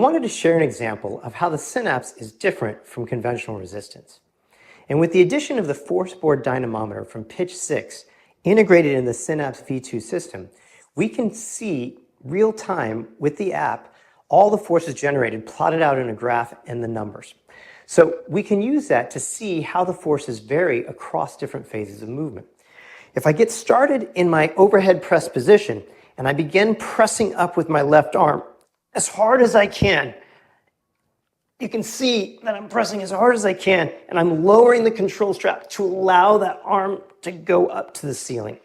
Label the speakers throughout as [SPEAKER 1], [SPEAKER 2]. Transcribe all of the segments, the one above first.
[SPEAKER 1] I wanted to share an example of how the Synapse is different from conventional resistance. And with the addition of the force board dynamometer from pitch 6 integrated in the Synapse V2 system, we can see real time with the app all the forces generated plotted out in a graph and the numbers. So we can use that to see how the forces vary across different phases of movement. If I get started in my overhead press position and I begin pressing up with my left arm as hard as I can, you can see that I'm pressing as hard as I can and I'm lowering the control strap to allow that arm to go up to the ceiling.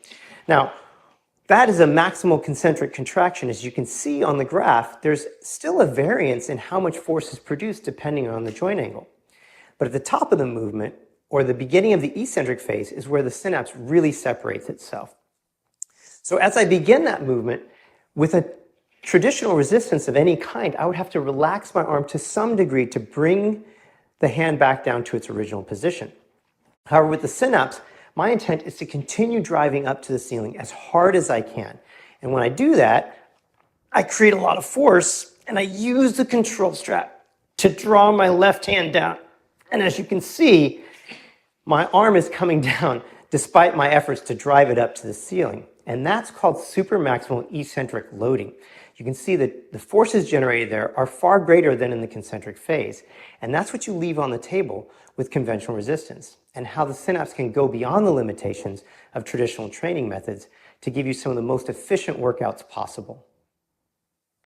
[SPEAKER 1] Now, that is a maximal concentric contraction. As you can see on the graph, there's still a variance in how much force is produced depending on the joint angle. But at the top of the movement, or the beginning of the eccentric phase, is where the synapse really separates itself. So as I begin that movement, with a traditional resistance of any kind, I would have to relax my arm to some degree to bring the hand back down to its original position. However, with the Synapse, my intent is to continue driving up to the ceiling as hard as I can. And when I do that, I create a lot of force and I use the control strap to draw my left hand down. And as you can see, my arm is coming down despite my efforts to drive it up to the ceiling. And that's called supramaximal eccentric loading. You can see that the forces generated there are far greater than in the concentric phase. And that's what you leave on the table with conventional resistance, and how the Synapse can go beyond the limitations of traditional training methods to give you some of the most efficient workouts possible.